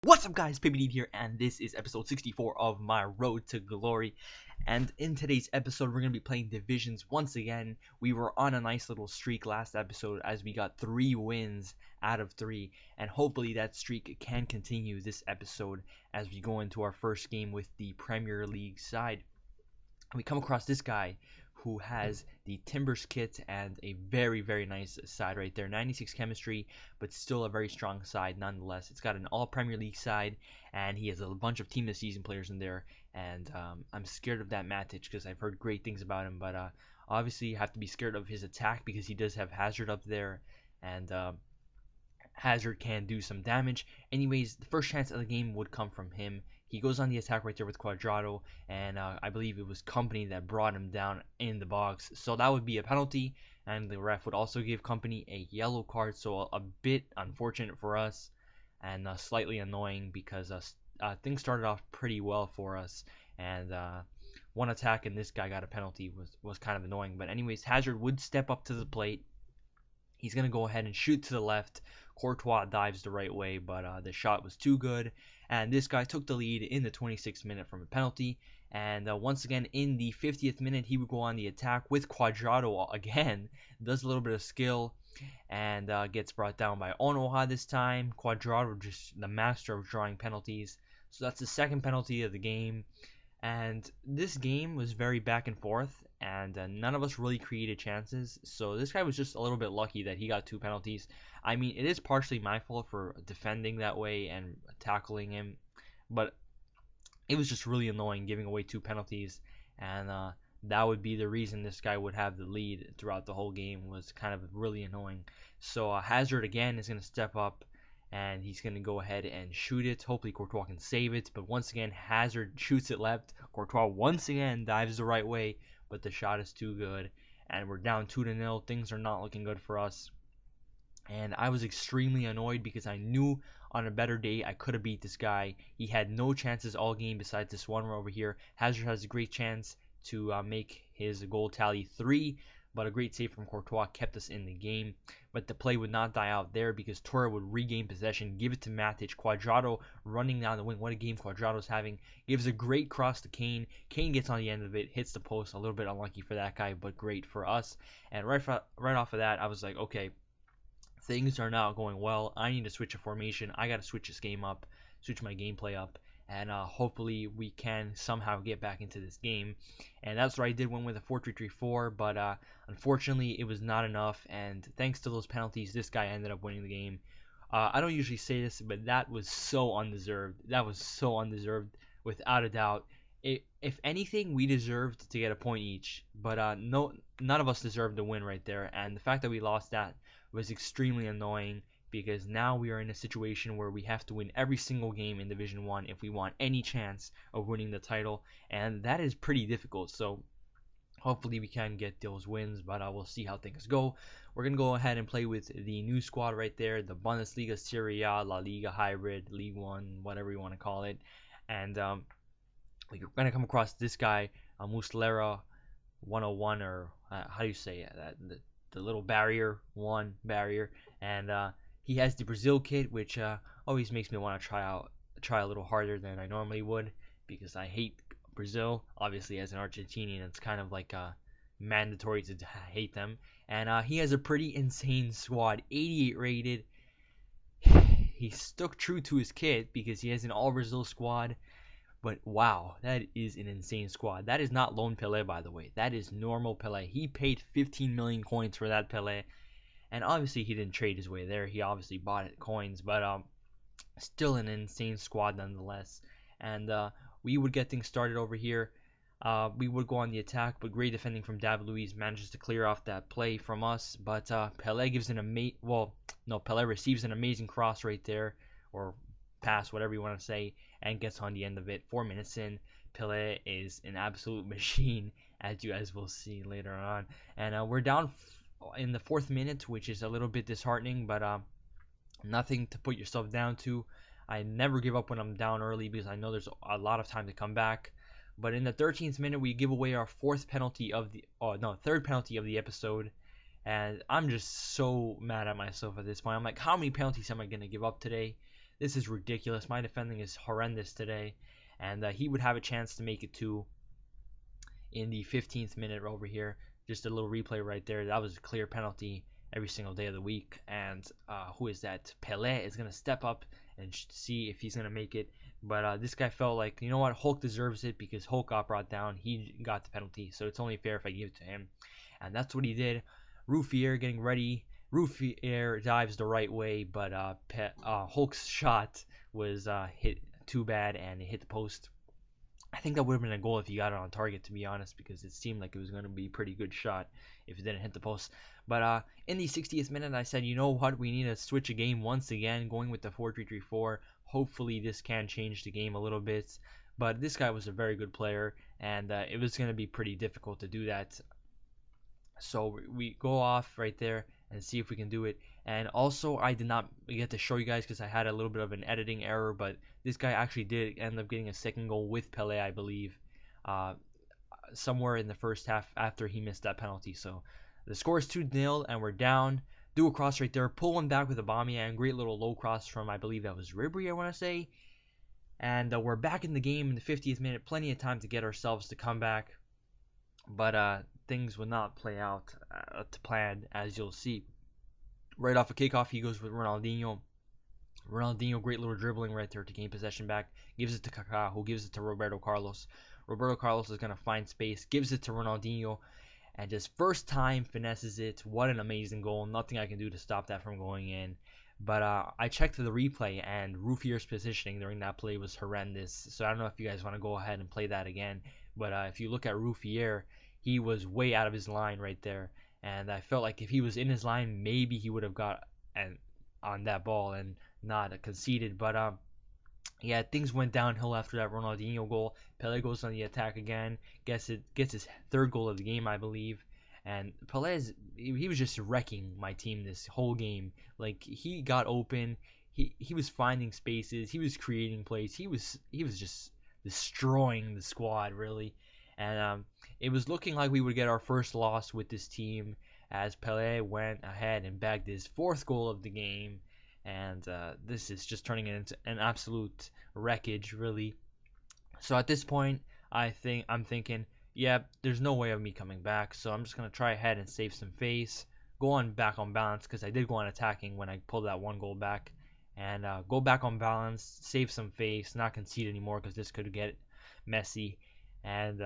What's up guys, PBD here, and this is episode 64 of my Road to Glory. And in today's episode, we're going to be playing Divisions once again. We were on a nice little streak last episode as we got 3 wins out of 3. And hopefully that streak can continue this episode as we go into our first game with the Premier League side. We come across this guy who has the Timbers kit and a very nice side right there. 96 chemistry, but still a very strong side nonetheless. It's got an all Premier League side, and he has a bunch of team of the season players in there. And I'm scared of that Matic because I've heard great things about him. But obviously you have to be scared of his attack because he does have Hazard up there, and Hazard can do some damage. Anyways, the first chance of the game would come from him. He goes on the attack right there with Cuadrado, and I believe it was Company that brought him down in the box. So that would be a penalty, and the ref would also give Company a yellow card. So a bit unfortunate for us, and slightly annoying because things started off pretty well for us. And one attack and this guy got a penalty was kind of annoying. But anyways, Hazard would step up to the plate. He's going to go ahead and shoot to the left. Courtois dives the right way, but the shot was too good. And this guy took the lead in the 26th minute from a penalty. And once again, in the 50th minute, he would go on the attack with Cuadrado again. Does a little bit of skill and gets brought down by Onoha this time. Cuadrado just the master of drawing penalties. So that's the second penalty of the game. And this game was very back and forth, and none of us really created chances. So this guy was just a little bit lucky that he got 2 penalties. I mean, it is partially my fault for defending that way and tackling him, but it was just really annoying giving away 2 penalties, and that would be the reason this guy would have the lead throughout the whole game. Was kind of really annoying. So Hazard again is going to step up, and he's going to go ahead and shoot it. Hopefully Courtois can save it, but once again Hazard shoots it left. Courtois once again dives the right way, but the shot is too good, and we're down 2-0. Things are not looking good for us, and I was extremely annoyed because I knew on a better day I could have beat this guy. He had no chances all game besides this one over here. Hazard has a great chance to make his goal tally 3, but a great save from Courtois kept us in the game. But the play would not die out there because Torre would regain possession, give it to Matic. Cuadrado running down the wing. What a game Cuadrado's having. Gives a great cross to Kane. Kane gets on the end of it, hits the post. A little bit unlucky for that guy, but great for us. And right off of that, I was like, okay, things are not going well. I need to switch a formation. I got to switch this game up, switch my gameplay up, and hopefully we can somehow get back into this game. And that's what I did. Went with a 4-3-3-4, but unfortunately it was not enough, and thanks to those penalties this guy ended up winning the game. I don't usually say this, but that was so undeserved. That was so undeserved, without a doubt. If anything, we deserved to get a point each, but no, none of us deserved to win right there. And the fact that we lost that was extremely annoying, because now we are in a situation where we have to win every single game in Division 1 if we want any chance of winning the title, and that is pretty difficult. So hopefully we can get those wins, but we'll see how things go. We're going to go ahead and play with the new squad right there, the Bundesliga, Serie A, La Liga hybrid, League 1, whatever you want to call it. And we're going to come across this guy, Muslera 101, or how do you say it? The little barrier, and he has the Brazil kit, which always makes me want to try a little harder than I normally would, because I hate Brazil. Obviously, as an Argentinian, it's kind of like mandatory to hate them. And he has a pretty insane squad, 88 rated. He stuck true to his kit because he has an all Brazil squad. But wow, that is an insane squad. That is not loan Pele, by the way. That is normal Pele. He paid 15 million coins for that Pele. And obviously he didn't trade his way there. He obviously bought it coins. But still an insane squad nonetheless. And we would get things started over here. We would go on the attack, but great defending from David Luiz manages to clear off that play from us. But Pele gives Pele receives an amazing cross right there, or pass, whatever you want to say, and gets on the end of it. 4 minutes in, Pele is an absolute machine, as you guys will see later on. And we're down in the 4th minute, which is a little bit disheartening, but nothing to put yourself down to. I never give up when I'm down early because I know there's a lot of time to come back. But in the 13th minute, we give away our third penalty of the episode. And I'm just so mad at myself at this point. I'm like, how many penalties am I going to give up today? This is ridiculous. My defending is horrendous today. And he would have a chance to make it too in the 15th minute over here. Just a little replay right there. That was a clear penalty every single day of the week. And who is that? Pele is going to step up and see if he's going to make it. But this guy felt like, you know what, Hulk deserves it because Hulk got brought down. He got the penalty, so it's only fair if I give it to him. And that's what he did. Ruffier getting ready. Ruffier dives the right way, but Hulk's shot was hit too bad and it hit the post. I think that would have been a goal if he got it on target, to be honest, because it seemed like it was going to be a pretty good shot if it didn't hit the post. But in the 60th minute, I said, you know what, we need to switch a game once again, going with the 4-3-3-4. Hopefully, this can change the game a little bit. But this guy was a very good player, and it was going to be pretty difficult to do that. So we go off right there and see if we can do it. And also, I did not get to show you guys because I had a little bit of an editing error, but this guy actually did end up getting a second goal with Pele, I believe, uh, somewhere in the first half after he missed that penalty. So the score is 2-0, and we're down. Do a cross right there, pull one back with Aubameyang, great little low cross from, I believe that was Ribery, I want to say. And we're back in the game in the 50th minute, plenty of time to get ourselves to come back. But things would not play out to plan, as you'll see. Right off a kickoff, he goes with Ronaldinho. Ronaldinho, great little dribbling right there to gain possession back. Gives it to Kaká, who gives it to Roberto Carlos. Roberto Carlos is going to find space, gives it to Ronaldinho, and just first time finesses it. What an amazing goal. Nothing I can do to stop that from going in. But I checked the replay, and Rufier's positioning during that play was horrendous. So I don't know if you guys want to go ahead and play that again. But if you look at Ruffier, he was way out of his line right there. And I felt like if he was in his line, maybe he would have got on that ball and not conceded. But yeah, things went downhill after that Ronaldinho goal. Pele goes on the attack again, gets his third goal of the game, I believe. And he was just wrecking my team this whole game. Like he got open, he was finding spaces, he was creating plays, he was just destroying the squad really. And it was looking like we would get our first loss with this team as Pele went ahead and bagged his fourth goal of the game. And this is just turning into an absolute wreckage, really. So at this point, I'm thinking, yeah, there's no way of me coming back. So I'm just gonna try ahead and save some face, go on back on balance because I did go on attacking when I pulled that one goal back, and go back on balance, save some face, not concede anymore because this could get messy. And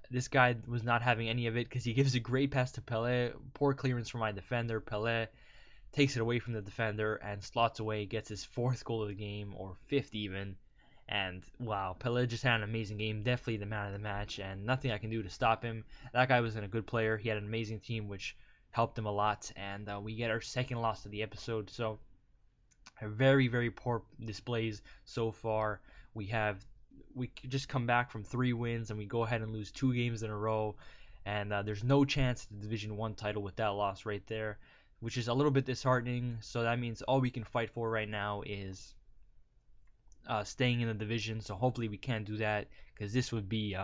this guy was not having any of it because he gives a great pass to Pele, poor clearance from my defender. Pele takes it away from the defender and slots away, gets his fourth goal of the game, or fifth even. And wow, Pele just had an amazing game, definitely the man of the match, and nothing I can do to stop him. That guy was a good player. He had an amazing team, which helped him a lot. And we get our second loss of the episode. So very, very poor displays so far. We just come back from 3 wins and we go ahead and lose 2 games in a row. And there's no chance at the Division 1 title with that loss right there, which is a little bit disheartening. So that means all we can fight for right now is staying in the division. So hopefully we can do that because this would be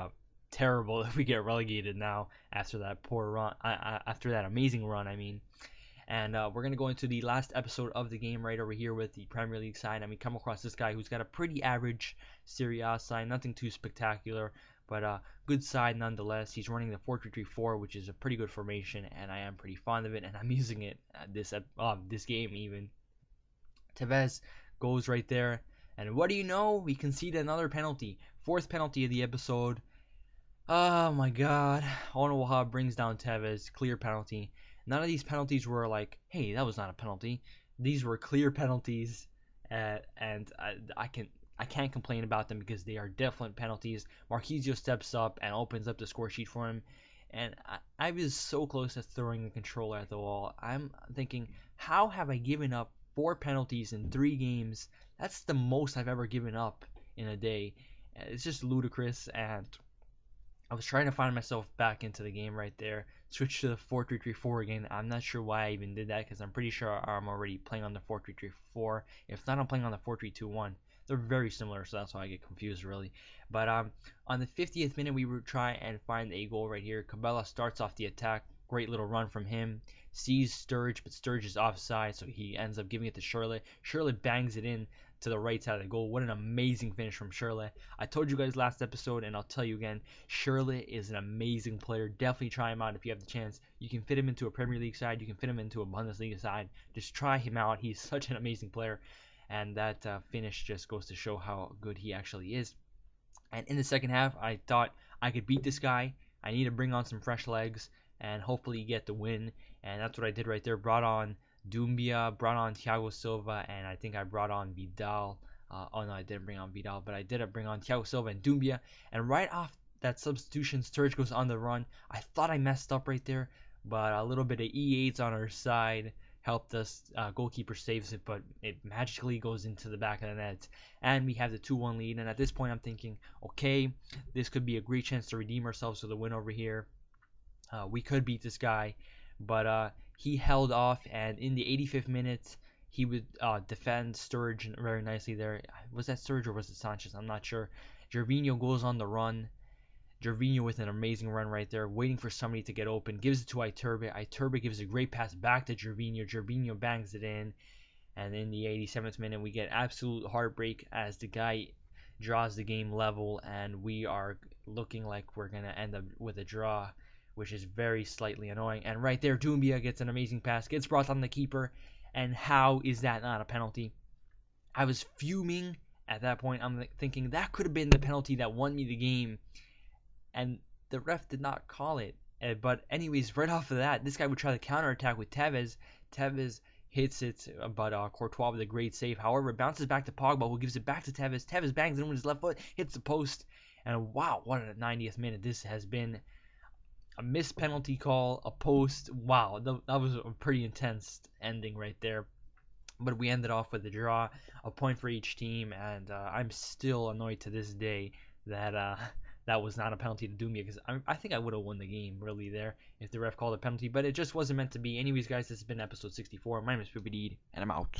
terrible if we get relegated now after that poor run, after that amazing run. I mean. And we're going to go into the last episode of the game right over here with the Premier League side. And we come across this guy who's got a pretty average Serie A side, nothing too spectacular, but good side nonetheless. He's running the 4-3-3-4, which is a pretty good formation, and I am pretty fond of it, and I'm using it at this game even. Tevez goes right there, and what do you know? We concede another penalty. Fourth penalty of the episode. Oh my god. Onawaha brings down Tevez. Clear penalty. None of these penalties were like, hey, that was not a penalty. These were clear penalties, and I can't complain about them because they are definite penalties. Marquisio steps up and opens up the score sheet for him, and I was so close to throwing the controller at the wall. I'm thinking, how have I given up 4 penalties in 3 games? That's the most I've ever given up in a day. It's just ludicrous, and I was trying to find myself back into the game right there. Switch to the 4-3-3-4 again. I'm not sure why I even did that because I'm pretty sure I'm already playing on the 4-3-3-4. If not, I'm playing on the 4-3-2-1. They're very similar, so that's why I get confused really. But on the 50th minute, we would try and find a goal right here. Cabela starts off the attack. Great little run from him. sees Sturridge, but Sturridge is offside, so he ends up giving it to Shirley. Shirley bangs it in to the right side of the goal. What an amazing finish from Shirley. I told you guys last episode, and I'll tell you again, Shirley is an amazing player. Definitely try him out if you have the chance. You can fit him into a Premier League side. You can fit him into a Bundesliga side. Just try him out. He's such an amazing player. And that finish just goes to show how good he actually is. And in the second half, I thought I could beat this guy. I need to bring on some fresh legs and hopefully get the win. And that's what I did right there. Brought on Doumbia, brought on Thiago Silva, and I think I brought on Vidal. Oh no, I didn't bring on Vidal, but I did bring on Thiago Silva and Doumbia. And right off that substitution, Sturridge goes on the run. I thought I messed up right there, but a little bit of E8s on our side helped us. Goalkeeper saves it, but it magically goes into the back of the net. And we have the 2-1 lead. And at this point, I'm thinking, okay, this could be a great chance to redeem ourselves with a win over here. We could beat this guy, but he held off. And in the 85th minute, he would defend Sturridge very nicely there. Was that Sturridge or was it Sanchez? I'm not sure. Gervinho goes on the run. Gervinho with an amazing run right there, waiting for somebody to get open, gives it to Iturbe. Iturbe gives a great pass back to Gervinho. Gervinho bangs it in, and in the 87th minute, we get absolute heartbreak as the guy draws the game level, and we are looking like we're going to end up with a draw, which is very slightly annoying. And right there, Doumbia gets an amazing pass, gets brought on the keeper, and how is that not a penalty? I was fuming at that point. I'm thinking that could have been the penalty that won me the game, and the ref did not call it. But anyways, right off of that, this guy would try to counterattack with Tevez. Tevez hits it, but Courtois with a great save. However, it bounces back to Pogba, who gives it back to Tevez. Tevez bangs it in with his left foot, hits the post, and wow, what a 90th minute this has been. A missed penalty call, a post. Wow, that was a pretty intense ending right there. But we ended off with a draw, a point for each team, and I'm still annoyed to this day that that was not a penalty to Doumbia, because I think I would have won the game really there if the ref called a penalty, but it just wasn't meant to be. Anyways, guys, this has been episode 64. My name is Fifa, and I'm out.